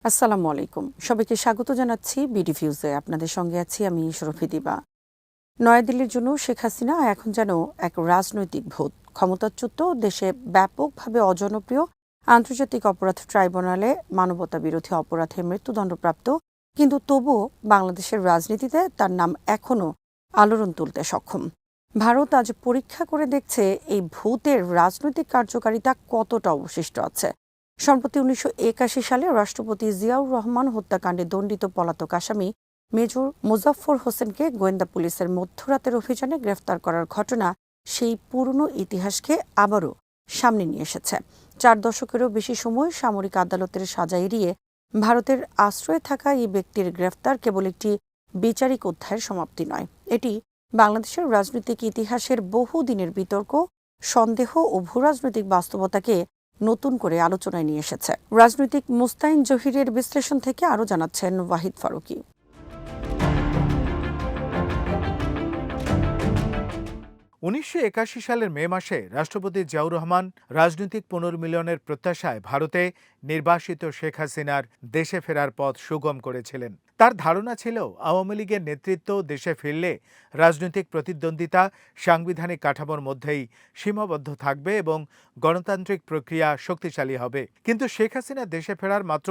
আসসালামু আলাইকুম। সবাইকে স্বাগত জানাচ্ছি বিডি ফিউজে। আপনাদের সঙ্গে আছি আমি শরফি দিবা। নয়াদিল্লির জন্য শেখ হাসিনা এখন যেন এক রাজনৈতিক ভূত। ক্ষমতাচ্যুত, দেশে ব্যাপকভাবে অজনপ্রিয়, আন্তর্জাতিক অপরাধ ট্রাইব্যুনালে মানবতা বিরোধী অপরাধে মৃত্যুদণ্ডপ্রাপ্ত, কিন্তু তবুও বাংলাদেশের রাজনীতিতে তার নাম এখনও আলোড়ন তুলতে সক্ষম। ভারত আজ পরীক্ষা করে দেখছে এই ভূতের রাজনৈতিক কার্যকারিতা কতটা অবশিষ্ট আছে। সম্প্রতি ১৯৮১ সালে রাষ্ট্রপতি জিয়াউর রহমান হত্যাকাণ্ডে দণ্ডিত পলাতক আসামি মেজর মোজাফফর হোসেনকে গোয়েন্দা পুলিশের মধ্যরাতের অভিযানে গ্রেফতার করার ঘটনা সেই পুরনো ইতিহাসকে আবারও সামনে নিয়ে এসেছে। ৪ দশকেরও বেশি সময় সামরিক আদালতের সাজা এড়িয়ে ভারতের আশ্রয়ে থাকা এই ব্যক্তির গ্রেফতার কেবল একটি বিচারিক অধ্যায়ের সমাপ্তি নয়, এটি বাংলাদেশের রাজনৈতিক ইতিহাসের বহুদিনের বিতর্ক, সন্দেহ ও ভূরাজনৈতিক বাস্তবতাকে নতুন করে আলোচনায় নিয়ে এসেছে। রাজনৈতিক মুস্তাইন জহিরের বিশ্লেষণ থেকে আরও জানাচ্ছেন ওয়াহিদ ফারুকী। ১৯৮১ সালের মে মাসে রাষ্ট্রপতি জিয়াউর রহমান রাজনৈতিক পুনর্মিলনের প্রত্যাশায় ভারতে নির্বাসিত শেখ হাসিনার দেশে ফেরার পথ সুগম করেছিলেন। তার ধারণা ছিল আওয়ামী লীগের নেতৃত্ব দেশে ফিরলে রাজনৈতিক প্রতিদ্বন্দ্বিতা সাংবিধানিক কাঠামোর মধ্যেই সীমাবদ্ধ থাকবে এবং গণতান্ত্রিক প্রক্রিয়া শক্তিশালী হবে। কিন্তু শেখ হাসিনা দেশে ফেরার মাত্র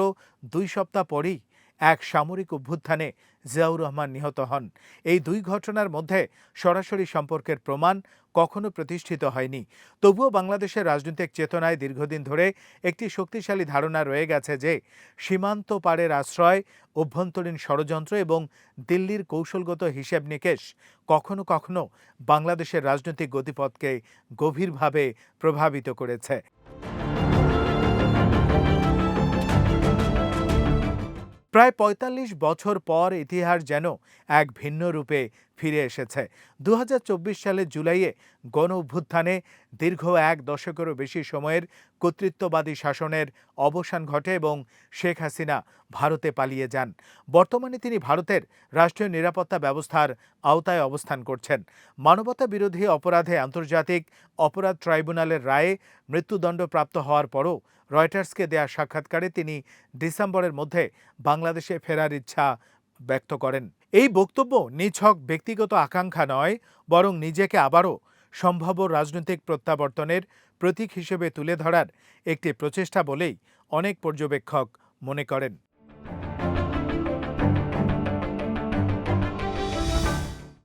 ২ সপ্তাহ পরই এক সামরিক অভ্যুত্থানে জিয়াউর রহমান নিহত হন। এই দুই ঘটনার মধ্যে সরাসরি সম্পর্কের প্রমাণ কখনো প্রতিষ্ঠিত হয়নি। তবুও বাংলাদেশের রাজনৈতিক চেতনায় দীর্ঘদিন ধরে একটি শক্তিশালী ধারণা রয়ে গেছে যে সীমান্ত পারের আশ্রয়, অভ্যন্তরীণ ষড়যন্ত্র এবং দিল্লির কৌশলগত হিসেব নিকেশ কখনো কখনো বাংলাদেশের রাজনৈতিক গতিপথকে গভীরভাবে প্রভাবিত করেছে। প্রায় ৪৫ বছর পর ইতিহাস যেন এক ভিন্ন রূপে ফিরে এসেছে। ২০২৪ সালের জুলাইয়ে গণ অভ্যুত্থানে দীর্ঘ ১ দশকেরও বেশি সময়ের কর্তৃত্ববাদী শাসনের অবসান ঘটে এবং শেখ হাসিনা ভারতে পালিয়ে যান। বর্তমানে তিনি ভারতের রাষ্ট্রীয় নিরাপত্তা ব্যবস্থার আওতায় অবস্থান করছেন। মানবতা বিরোধী অপরাধে আন্তর্জাতিক অপরাধ ট্রাইব্যুনালের রায়ে মৃত্যুদণ্ডপ্রাপ্ত হওয়ার পরও রয়টার্সকে দেয়া সাক্ষাৎকারে তিনি ডিসেম্বরের মধ্যে বাংলাদেশে ফেরার ইচ্ছা ব্যক্ত করেন। এই বক্তব্য নিছক ব্যক্তিগত আকাঙ্ক্ষা নয়, বরং নিজেকে আবারও সম্ভাব্য রাজনৈতিক প্রত্যাবর্তনের প্রতীক হিসেবে তুলে ধরার একটি প্রচেষ্টা বলেই অনেক পর্যবেক্ষক মনে করেন।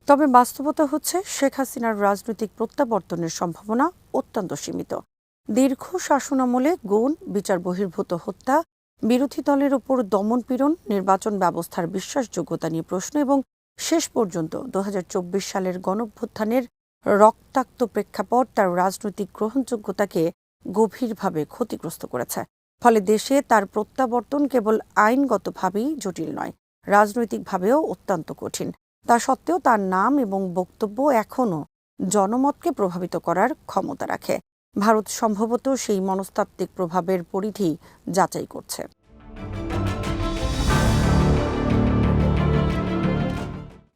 তবে বাস্তবতা হচ্ছে শেখ হাসিনার রাজনৈতিক প্রত্যাবর্তনের সম্ভাবনা অত্যন্ত সীমিত। দীর্ঘ শাসনামলে গুণ, বিচার বহির্ভূত হত্যা, বিরোধী দলের ওপর দমনপীড়ন, নির্বাচন ব্যবস্থার বিশ্বাসযোগ্যতা নিয়ে প্রশ্ন এবং শেষ পর্যন্ত ২০২৪ সালের গণঅভ্যুত্থানের রক্তাক্ত প্রেক্ষাপট তার রাজনৈতিক গ্রহণযোগ্যতাকে গভীরভাবে ক্ষতিগ্রস্ত করেছে। ফলে দেশে তার প্রত্যাবর্তন কেবল আইনগতভাবেই জটিল নয়, রাজনৈতিকভাবেও অত্যন্ত কঠিন। তা সত্ত্বেও তার নাম এবং বক্তব্য এখনও জনমতকে প্রভাবিত করার ক্ষমতা রাখে। ভারত সম্ভবত সেই মনস্তাত্ত্বিক প্রভাবের পরিধি যাচাই করছে।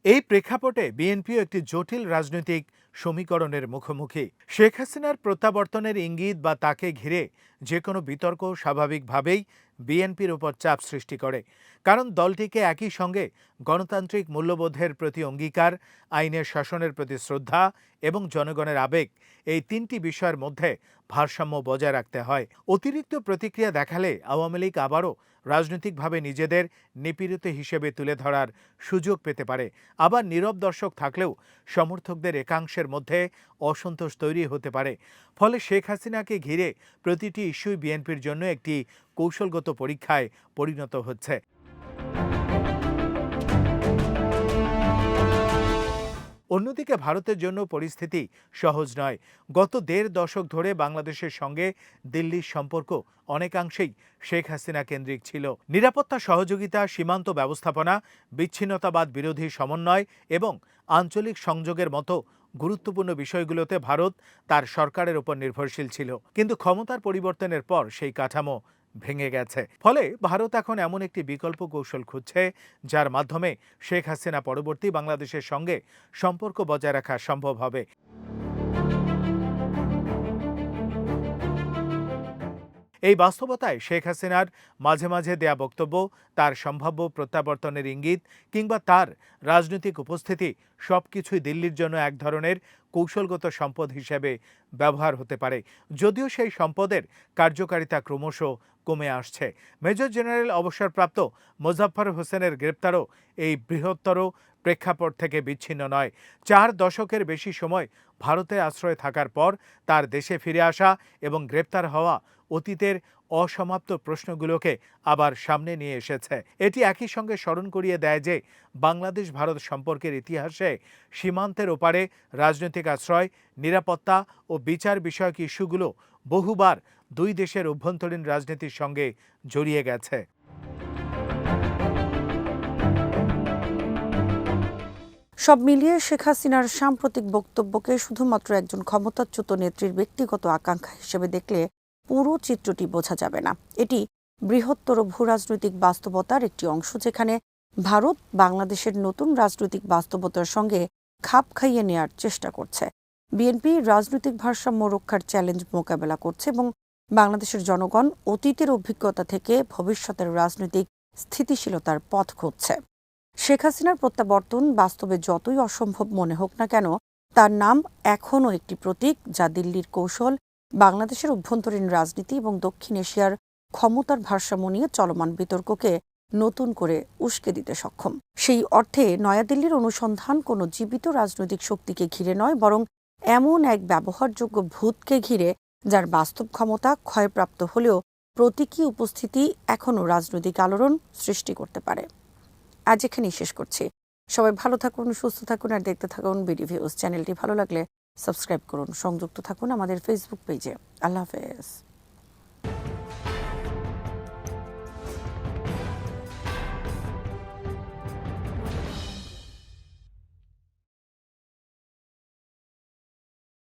এই প্রেক্ষাপটে বিএনপিও একটি জটিল রাজনৈতিক সমীকরণের মুখোমুখি। শেখ হাসিনার প্রত্যাবর্তনের ইঙ্গিত বা তাকে ঘিরে যে কোনো বিতর্ক স্বাভাবিকভাবেই বিএনপির উপর চাপ সৃষ্টি করে, কারণ দলটিকে একই সঙ্গে গণতান্ত্রিক মূল্যবোধের প্রতি অঙ্গীকার, আইনের শাসনের প্রতি শ্রদ্ধা এবং জনগণের আবেগ, এই তিনটি বিষয়ের মধ্যে ভারসাম্য বজায় রাখতে হয়। অতিরিক্ত প্রতিক্রিয়া দেখালে আওয়ামী লীগ আবারও রাজনৈতিকভাবে নিজেদের নিপীড়িত হিসেবে তুলে ধরার সুযোগ পেতে পারে। আবার নীরব দর্শক থাকলেও সমর্থকদের একাংশের মধ্যে অসন্তোষ তৈরি হতে পারে। ফলে শেখ হাসিনাকে ঘিরে প্রতিটি ইস্যুই বিএনপির জন্য একটি কৌশলগত পরীক্ষায় পরিণত হচ্ছে। অন্যদিকে ভারতের জন্য পরিস্থিতি সহজ নয়। গত ১.৫ দশক ধরে বাংলাদেশের সঙ্গে দিল্লির সম্পর্ক অনেকাংশেই শেখ হাসিনা কেন্দ্রিক ছিল। নিরাপত্তা সহযোগিতা, সীমান্ত ব্যবস্থাপনা, বিচ্ছিন্নতাবাদ বিরোধী সমন্বয় এবং আঞ্চলিক সংযোগের মতো গুরুত্বপূর্ণ বিষয়গুলোতে ভারত তার সরকারের উপর নির্ভরশীল ছিল। কিন্তু ক্ষমতার পরিবর্তনের পর সেই কাঠামো ভেঙে গেছে। ফলে ভারত এখন এমন একটি বিকল্প কৌশল খুঁজছে যার মাধ্যমে শেখ হাসিনা পরবর্তী বাংলাদেশের সঙ্গে সম্পর্ক বজায় রাখা সম্ভব হবে। এই বাস্তবতায় শেখ হাসিনার মাঝে মাঝে দেয়া বক্তব্য, তার সম্ভাব্য প্রত্যাবর্তনের ইঙ্গিত কিংবা তার রাজনৈতিক উপস্থিতি সবকিছুই দিল্লির জন্য এক ধরনের কৌশলগত সম্পদ হিসেবে ব্যবহার হতে পারে, যদিও সেই সম্পদের কার্যকারিতা ক্রমশ কমে আসছে। মেজর জেনারেল অবসরপ্রাপ্ত মোজাফফর হোসেনের গ্রেপ্তারও এই বৃহত্তর প্রেক্ষাপট থেকে বিচ্ছিন্ন নয়। 4 দশকের বেশি সময় ভারতে আশ্রয় থাকার পর তার দেশে ফিরে আসা এবং গ্রেপ্তার হওয়া অতীতের অসমাপ্ত প্রশ্নগুলোকে আবার সামনে নিয়ে এসেছে। এটি একই সঙ্গে স্মরণ করিয়ে দেয় যে বাংলাদেশ ভারত সম্পর্কের ইতিহাসে সীমান্তের ওপারে রাজনৈতিক আশ্রয়, নিরাপত্তা ও বিচার বিষয়ক ইস্যুগুলো বহুবার দুই দেশের অভ্যন্তরীণ রাজনীতির সঙ্গে জড়িয়ে গেছে। সব মিলিয়ে শেখ হাসিনার সাম্প্রতিক বক্তব্যকে শুধুমাত্র একজন ক্ষমতাচ্যুত নেত্রীর ব্যক্তিগত আকাঙ্ক্ষা হিসেবে দেখলে পুরো চিত্রটি বোঝা যাবে না। এটি বৃহত্তর ভূরাজনৈতিক বাস্তবতার একটি অংশ, যেখানে ভারত বাংলাদেশের নতুন রাজনৈতিক বাস্তবতার সঙ্গে খাপ খাইয়ে নেয়ার চেষ্টা করছে। বিএনপি রাজনৈতিক ভারসাম্য রক্ষার চ্যালেঞ্জ মোকাবেলা করছে এবং বাংলাদেশের জনগণ অতীতের অভিজ্ঞতা থেকে ভবিষ্যতের রাজনৈতিক স্থিতিশীলতার পথ খুঁজছে। শেখ হাসিনার প্রত্যাবর্তন বাস্তবে যতই অসম্ভব মনে হোক না কেন, তার নাম এখনও একটি প্রতীক যা দিল্লির কৌশল, বাংলাদেশের অভ্যন্তরীণ রাজনীতি এবং দক্ষিণ এশিয়ার ক্ষমতার ভারসাম্য নিয়ে চলমান বিতর্ককে নতুন করে উস্কে দিতে সক্ষম। সেই অর্থে নয়াদিল্লির অনুসন্ধান কোনো জীবিত রাজনৈতিক শক্তিকে ঘিরে নয়, বরং এমন এক ব্যবহারযোগ্য ভূতকে ঘিরে যার বাস্তব ক্ষমতা ক্ষয়প্রাপ্ত হলেও প্রতীকী উপস্থিতি এখনও রাজনৈতিক আলোড়ন সৃষ্টি করতে পারে। আজ এখানেই শেষ করছি। সবাই ভালো থাকুন, সুস্থ থাকুন আর দেখতে থাকুন বিডিভিউজ। চ্যানেলটি ভালো লাগলে সাবস্ক্রাইব করুন, সংযুক্ত থাকুন আমাদের ফেসবুক পেজে। আল্লাহ হাফেজ।